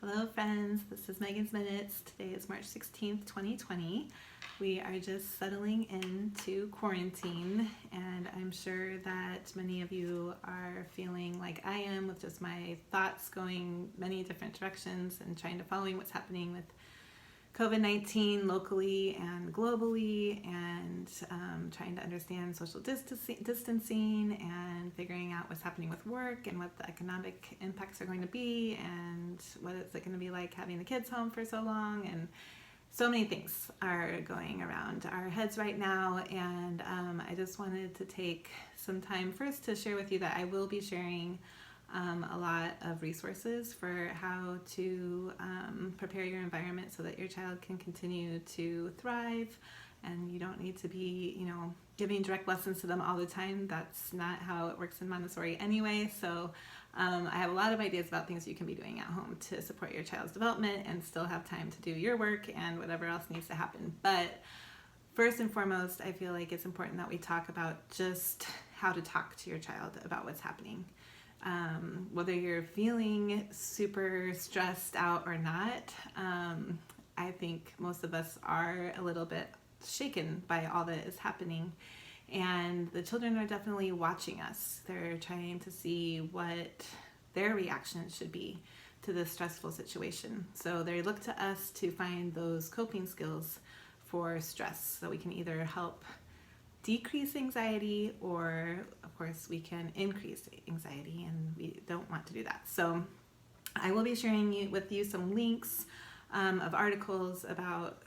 Hello friends, this is Megan's Minutes. Today is March 16th, 2020. We are just settling into quarantine, and I'm sure that many of you are feeling like I am, with just my thoughts going many different directions and trying to follow what's happening with COVID-19 locally and globally, and trying to understand social distancing and figuring out what's happening with work and what the economic impacts are going to be, and what it's going to be like having the kids home for so long. And so many things are going around our heads right now, and I just wanted to take some time first to share with you that I will be sharing a lot of resources for how to prepare your environment so that your child can continue to thrive, and you don't need to be, giving direct lessons to them all the time. That's not how it works in Montessori anyway. So I have a lot of ideas about things you can be doing at home to support your child's development and still have time to do your work and whatever else needs to happen. But first and foremost, I feel like it's important that we talk about just how to talk to your child about what's happening. Whether you're feeling super stressed out or not, I think most of us are a little bit shaken by all that is happening. And the children are definitely watching us. They're trying to see what their reaction should be to this stressful situation. So they look to us to find those coping skills for stress, so we can either help decrease anxiety, or of course we can increase anxiety, and we don't want to do that. So I will be sharing with you some links of articles about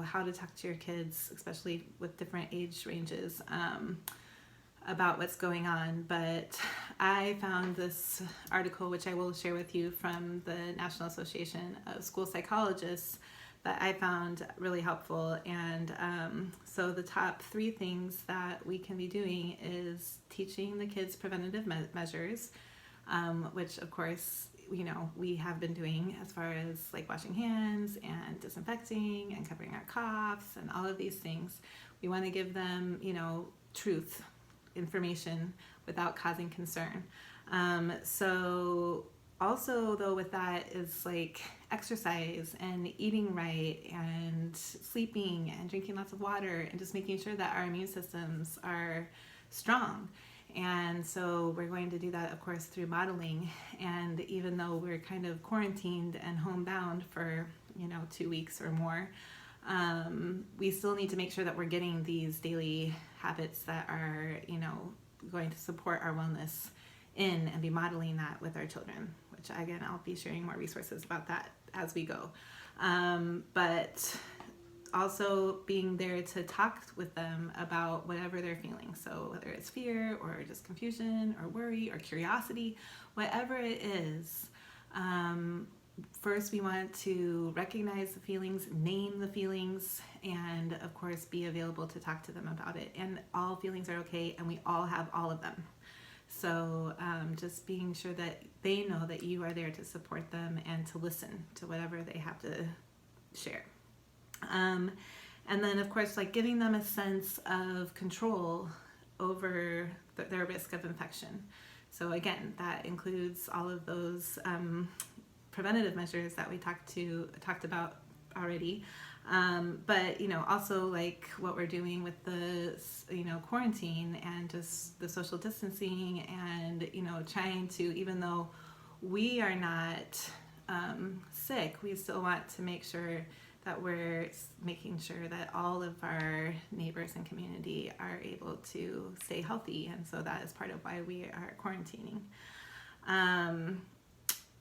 how to talk to your kids, especially with different age ranges, about what's going on. But I found this article, which I will share with you, from the National Association of School Psychologists, that I found really helpful. And so the top 3 things that we can be doing is teaching the kids preventative measures, which of course we have been doing, as far as like washing hands and disinfecting and covering our coughs and all of these things. We want to give them truth information without causing concern. So also, though, with that is like exercise and eating right and sleeping and drinking lots of water and just making sure that our immune systems are strong. And so we're going to do that, of course, through modeling. And even though we're kind of quarantined and homebound for 2 weeks or more, we still need to make sure that we're getting these daily habits that are going to support our wellness in, and be modeling that with our children, which again I'll be sharing more resources about that as we go. But also being there to talk with them about whatever they're feeling. So whether it's fear or just confusion or worry or curiosity, whatever it is, first we want to recognize the feelings, name the feelings, and of course be available to talk to them about it. And all feelings are okay, and we all have all of them. So just being sure that they know that you are there to support them and to listen to whatever they have to share. And then, of course, like giving them a sense of control over their risk of infection. So again, that includes all of those preventative measures that we talked about already. But also like what we're doing with the quarantine and just the social distancing, and trying to, even though we are not sick, we still want to make sure that we're making sure that all of our neighbors and community are able to stay healthy. And so that is part of why we are quarantining.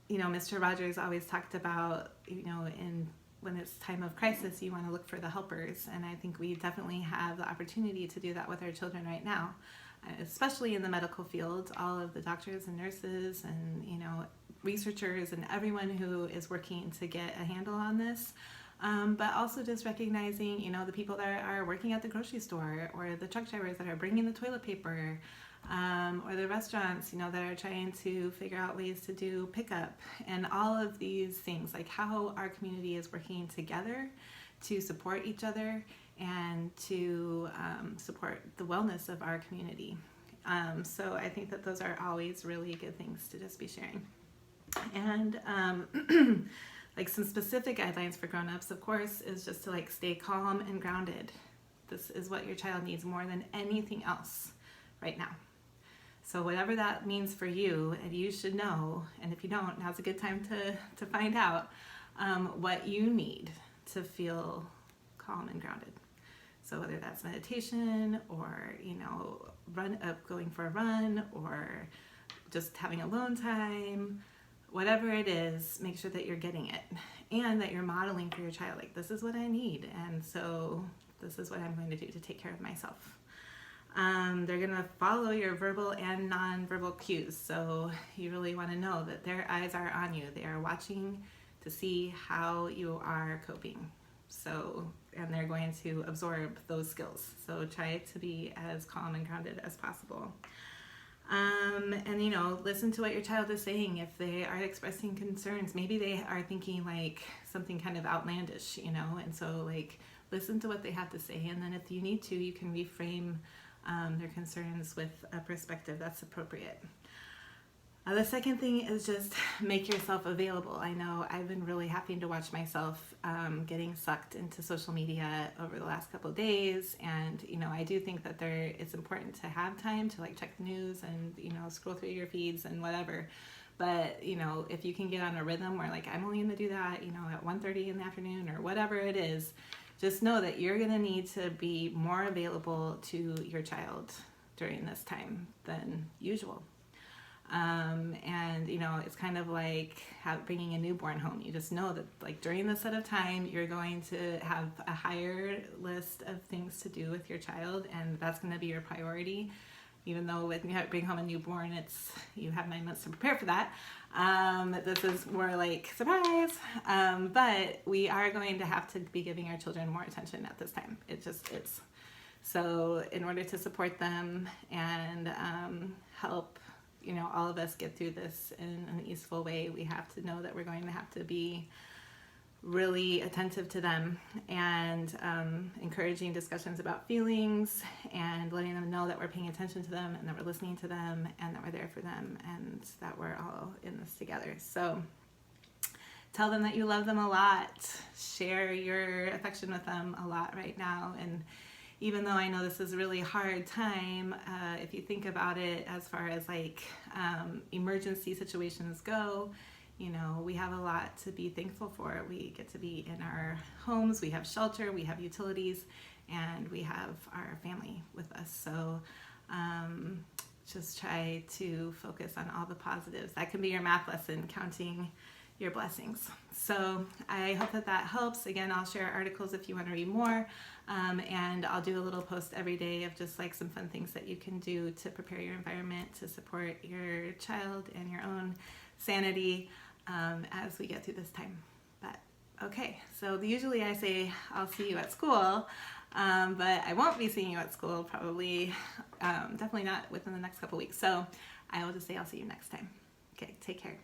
Mr. Rogers always talked about, when it's time of crisis, you want to look for the helpers. And I think we definitely have the opportunity to do that with our children right now, especially in the medical field. All of the doctors and nurses and, researchers and everyone who is working to get a handle on this. But also just recognizing, the people that are working at the grocery store, or the truck drivers that are bringing the toilet paper, or the restaurants, that are trying to figure out ways to do pickup, and all of these things, like how our community is working together to support each other and to support the wellness of our community. So I think that those are always really good things to just be sharing. And Like some specific guidelines for grown-ups, of course, is just to like stay calm and grounded. This is what your child needs more than anything else right now. So whatever that means for you, and you should know, and if you don't, now's a good time to find out what you need to feel calm and grounded. So whether that's meditation or, going for a run or just having alone time, whatever it is, make sure that you're getting it and that you're modeling for your child, like, this is what I need, and so this is what I'm going to do to take care of myself. They're going to follow your verbal and non-verbal cues, so you really want to know that their eyes are on you. They are watching to see how you are coping. So, and they're going to absorb those skills. So try to be as calm and grounded as possible. And listen to what your child is saying. If they are expressing concerns, maybe they are thinking like something kind of outlandish, and so like listen to what they have to say, and then if you need to, you can reframe their concerns with a perspective that's appropriate. The second thing is just make yourself available. I know I've been really having to watch myself getting sucked into social media over the last couple of days, and I do think that it's important to have time to like check the news and scroll through your feeds and whatever. But if you can get on a rhythm where like I'm only going to do that at 1:30 in the afternoon or whatever it is, just know that you're going to need to be more available to your child during this time than usual. And it's kind of like bringing a newborn home. You just know that like during this set of time, you're going to have a higher list of things to do with your child, and that's going to be your priority. Even though when you bring home a newborn, you have 9 months to prepare for that. This is more like surprise. But we are going to have to be giving our children more attention at this time. It just is. So in order to support them and help all of us get through this in an easeful way, we have to know that we're going to have to be really attentive to them and encouraging discussions about feelings and letting them know that we're paying attention to them and that we're listening to them and that we're there for them and that we're all in this together. So tell them that you love them a lot. Share your affection with them a lot right now. And even though I know this is a really hard time, if you think about it as far as like emergency situations go, we have a lot to be thankful for. We get to be in our homes, we have shelter, we have utilities, and we have our family with us. So just try to focus on all the positives. That can be your math lesson, counting your blessings. So I hope that helps. Again, I'll share articles if you want to read more, and I'll do a little post every day of just like some fun things that you can do to prepare your environment to support your child and your own sanity as we get through this time. But okay, so usually I say I'll see you at school, but I won't be seeing you at school probably, definitely not within the next couple weeks. So I will just say I'll see you next time. Okay, take care.